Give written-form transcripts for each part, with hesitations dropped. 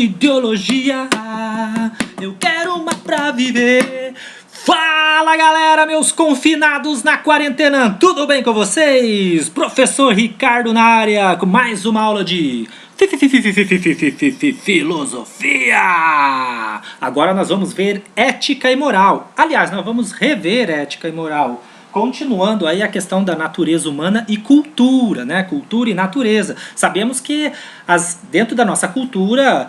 ideologia, eu quero uma pra viver. Fala galera, meus confinados na quarentena, tudo bem com vocês? Professor Ricardo na área, com mais uma aula de filosofia. Agora nós vamos ver ética e moral. Aliás, nós vamos rever ética e moral. Continuando aí a questão da natureza humana e cultura, né? Cultura e natureza. Sabemos que dentro da nossa cultura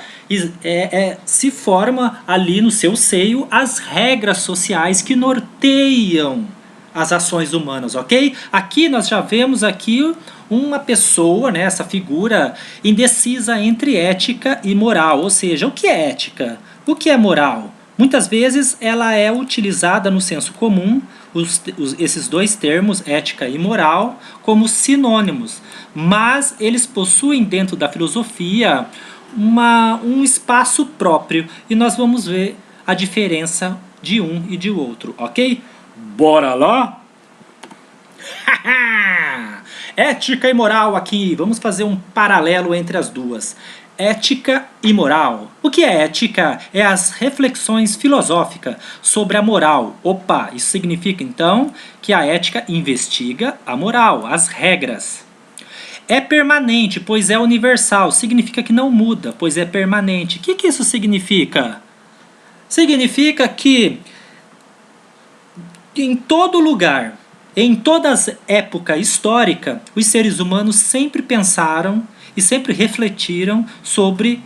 se forma ali no seu seio as regras sociais que norteiam as ações humanas, ok? Aqui nós já vemos aqui uma pessoa, né, essa figura indecisa entre ética e moral. Ou seja, o que é ética? O que é moral? Muitas vezes ela é utilizada no senso comum, esses dois termos, ética e moral, como sinônimos. Mas eles possuem dentro da filosofia um espaço próprio. E nós vamos ver a diferença de um e de outro, ok? Bora lá? Ética e moral aqui. Vamos fazer um paralelo entre as duas. Ética e moral. O que é ética? É as reflexões filosóficas sobre a moral. Opa, isso significa então que a ética investiga a moral, as regras. É permanente, pois é universal. Significa que não muda, pois é permanente. O que isso significa? Significa que em todo lugar, em toda época histórica, os seres humanos sempre pensaram e sempre refletiram sobre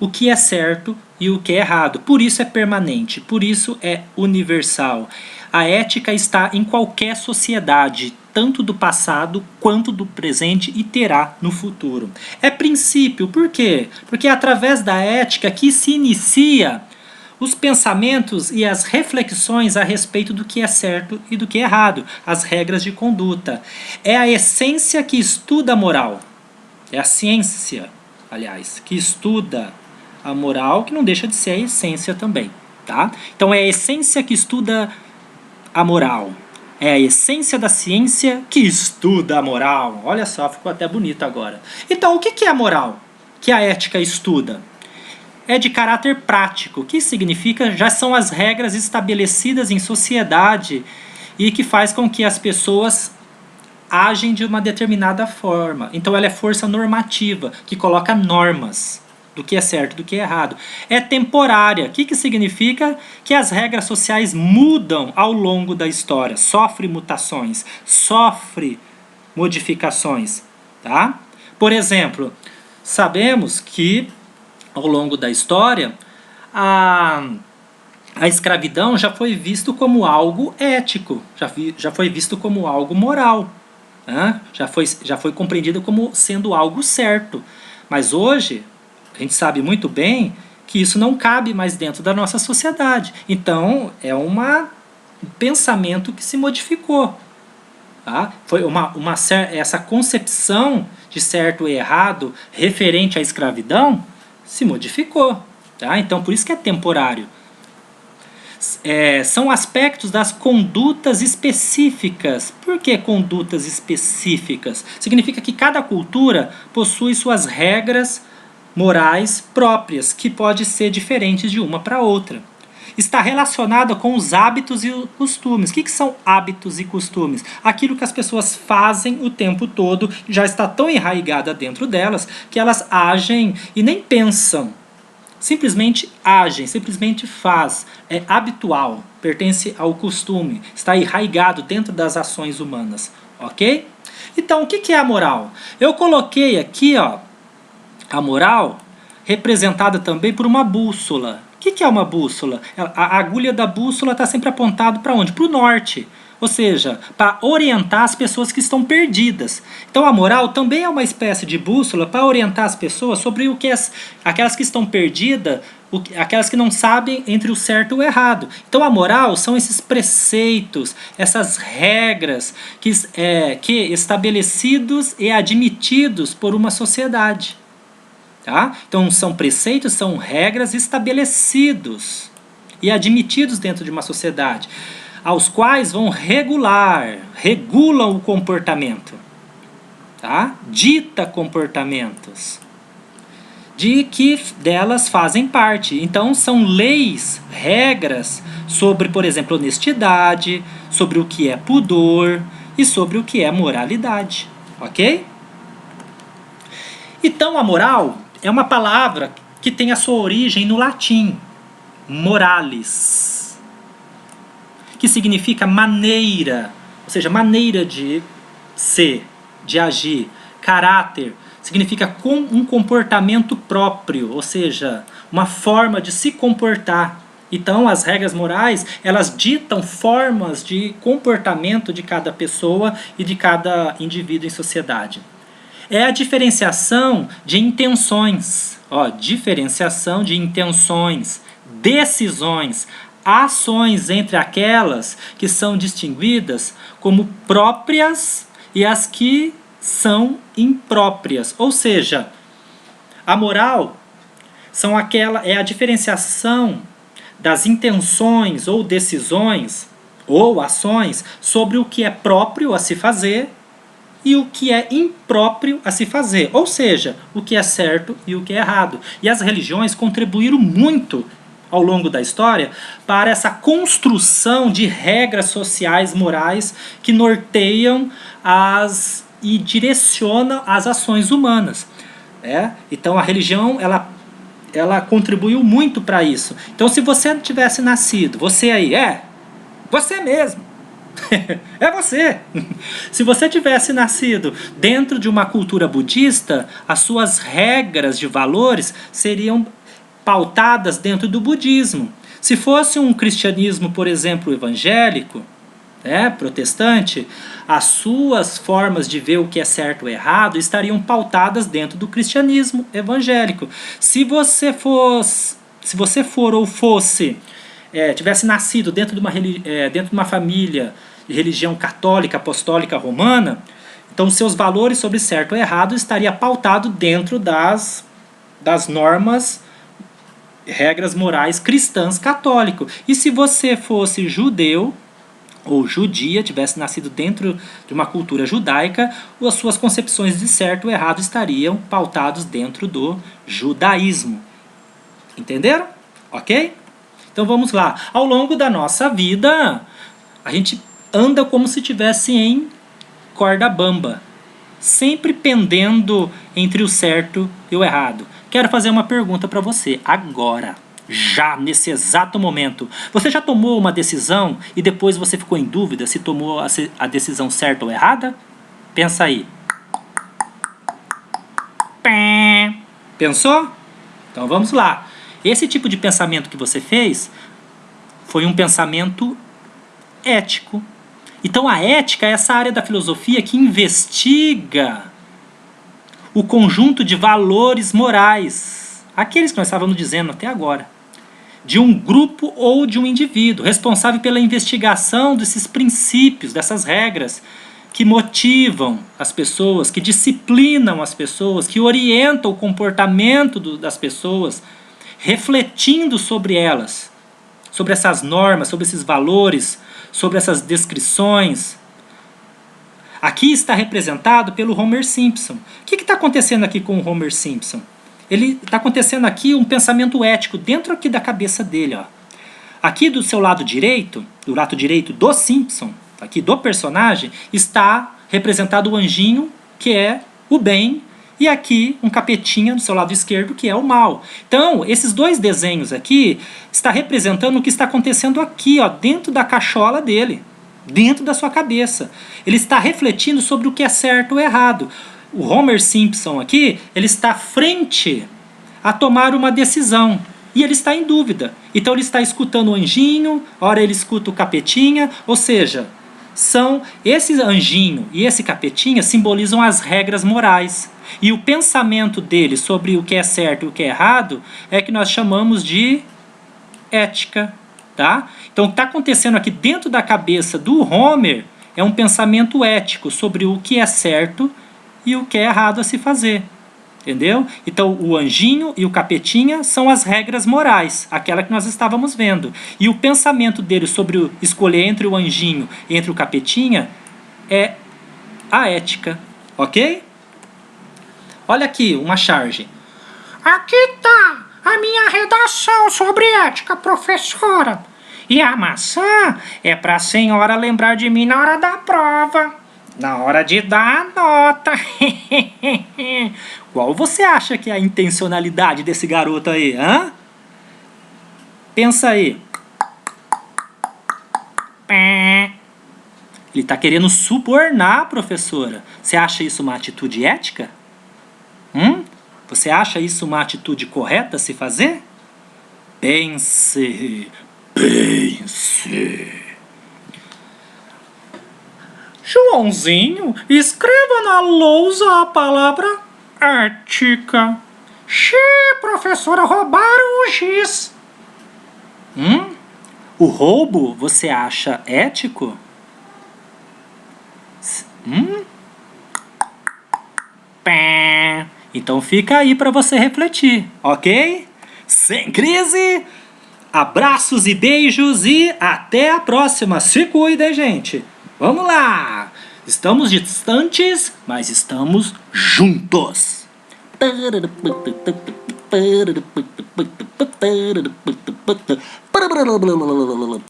o que é certo e o que é errado. Por isso é permanente, por isso é universal. A ética está em qualquer sociedade, tanto do passado quanto do presente, e terá no futuro. É princípio, por quê? Porque é através da ética que se inicia os pensamentos e as reflexões a respeito do que é certo e do que é errado, as regras de conduta. É a essência que estuda a moral. É a ciência, aliás, que estuda a moral, que não deixa de ser a essência também, tá? Então é a essência que estuda a moral. É a essência da ciência que estuda a moral. Olha só, ficou até bonito agora. Então, o que é a moral que a ética estuda? É de caráter prático, que significa já são as regras estabelecidas em sociedade e que faz com que as pessoas agem de uma determinada forma. Então ela é força normativa, que coloca normas do que é certo e do que é errado. É temporária, que significa que as regras sociais mudam ao longo da história, sofre mutações, sofre modificações, tá? Por exemplo, sabemos que ao longo da história a escravidão já foi visto como algo ético, já foi visto como algo moral. Já foi compreendido como sendo algo certo. Mas hoje, a gente sabe muito bem que isso não cabe mais dentro da nossa sociedade. Então, é um pensamento que se modificou. Tá? Foi essa concepção de certo e errado referente à escravidão se modificou. Tá? Então, por isso que é temporário. São aspectos das condutas específicas. Por que condutas específicas? Significa que cada cultura possui suas regras morais próprias, que podem ser diferentes de uma para outra. Está relacionada com os hábitos e costumes. O que são hábitos e costumes? Aquilo que as pessoas fazem o tempo todo já está tão enraizada dentro delas que elas agem e nem pensam. Simplesmente agem, simplesmente faz, é habitual, pertence ao costume, está arraigado dentro das ações humanas, ok? Então, o que é a moral? Eu coloquei aqui, ó, a moral representada também por uma bússola. O que é uma bússola? A agulha da bússola está sempre apontada para onde? Para o norte. Ou seja, para orientar as pessoas que estão perdidas. Então a moral também é uma espécie de bússola para orientar as pessoas sobre o que aquelas que estão perdidas, aquelas que não sabem entre o certo e o errado. Então a moral são esses preceitos, essas regras que estabelecidos e admitidos por uma sociedade. Tá? Então são preceitos, são regras estabelecidos e admitidos dentro de uma sociedade, aos quais regulam o comportamento, tá? Dita comportamentos. de que delas fazem parte. Então são leis, regras sobre, por exemplo, honestidade, sobre o que é pudor e sobre o que é moralidade, ok? Então a moral é uma palavra que tem a sua origem no latim, moralis, que significa maneira, ou seja, maneira de ser, de agir. Caráter significa um comportamento próprio, ou seja, uma forma de se comportar. Então, as regras morais, elas ditam formas de comportamento de cada pessoa e de cada indivíduo em sociedade. É a diferenciação de intenções, diferenciação de intenções, decisões, ações entre aquelas que são distinguidas como próprias e as que são impróprias. Ou seja, a moral é a diferenciação das intenções ou decisões ou ações sobre o que é próprio a se fazer e o que é impróprio a se fazer. Ou seja, o que é certo e o que é errado. E as religiões contribuíram muito ao longo da história para essa construção de regras sociais, morais, que norteiam e direcionam as ações humanas. Então a religião ela contribuiu muito para isso. Então se você tivesse nascido, você aí, você mesmo, é você. Se você tivesse nascido dentro de uma cultura budista, as suas regras de valores seriam pautadas dentro do budismo. Se fosse um cristianismo, por exemplo, evangélico, protestante, as suas formas de ver o que é certo ou errado estariam pautadas dentro do cristianismo evangélico. Se você for ou fosse, tivesse nascido dentro de uma família de religião católica, apostólica, romana, então seus valores sobre certo ou errado estaria pautado dentro das normas, regras morais cristãs católicas. E se você fosse judeu ou judia, tivesse nascido dentro de uma cultura judaica, as suas concepções de certo ou errado estariam pautados dentro do judaísmo. Entenderam? Ok? Então vamos lá. Ao longo da nossa vida, a gente anda como se estivesse em corda bamba, sempre pendendo entre o certo e o errado. Quero fazer uma pergunta para você agora, já nesse exato momento. Você já tomou uma decisão e depois você ficou em dúvida se tomou a decisão certa ou errada? Pensa aí. Pensou? Então vamos lá. Esse tipo de pensamento que você fez foi um pensamento ético. Então a ética é essa área da filosofia que investiga o conjunto de valores morais, aqueles que nós estávamos dizendo até agora, de um grupo ou de um indivíduo, responsável pela investigação desses princípios, dessas regras que motivam as pessoas, que disciplinam as pessoas, que orientam o comportamento das pessoas, refletindo sobre elas, sobre essas normas, sobre esses valores, sobre essas descrições. Aqui está representado pelo Homer Simpson. O que está acontecendo aqui com o Homer Simpson? Ele está acontecendo aqui um pensamento ético dentro aqui da cabeça dele. Aqui do seu lado direito, do lado direito do Simpson, aqui do personagem, está representado o anjinho, que é o bem, e aqui um capetinha do seu lado esquerdo, que é o mal. Então, esses dois desenhos aqui está representando o que está acontecendo aqui, dentro da cachola dele, dentro da sua cabeça. Ele está refletindo sobre o que é certo ou errado. O Homer Simpson aqui, ele está frente a tomar uma decisão. E ele está em dúvida. Então ele está escutando o anjinho, ora ele escuta o capetinha, ou seja, esse anjinho e esse capetinha simbolizam as regras morais. E o pensamento dele sobre o que é certo e o que é errado é que nós chamamos de ética. Tá? Então o que está acontecendo aqui dentro da cabeça do Homer é um pensamento ético sobre o que é certo e o que é errado a se fazer. Entendeu? Então o anjinho e o capetinha são as regras morais, aquela que nós estávamos vendo. E o pensamento dele sobre escolher entre o anjinho e entre o capetinha é a ética. Ok? Olha aqui uma charge. Aqui tá a minha redação sobre ética, professora. E a maçã é pra senhora lembrar de mim na hora da prova. Na hora de dar a nota. Qual você acha que é a intencionalidade desse garoto aí, hã? Pensa aí. Ele tá querendo subornar a professora. Você acha isso uma atitude ética? Você acha isso uma atitude correta a se fazer? Pense. Pense. Joãozinho, escreva na lousa a palavra ética. Xiii, professora, roubaram o giz. O roubo você acha ético? Então fica aí para você refletir, ok? Sem crise! Abraços e beijos e até a próxima. Se cuidem, gente. Vamos lá! Estamos distantes, mas estamos juntos.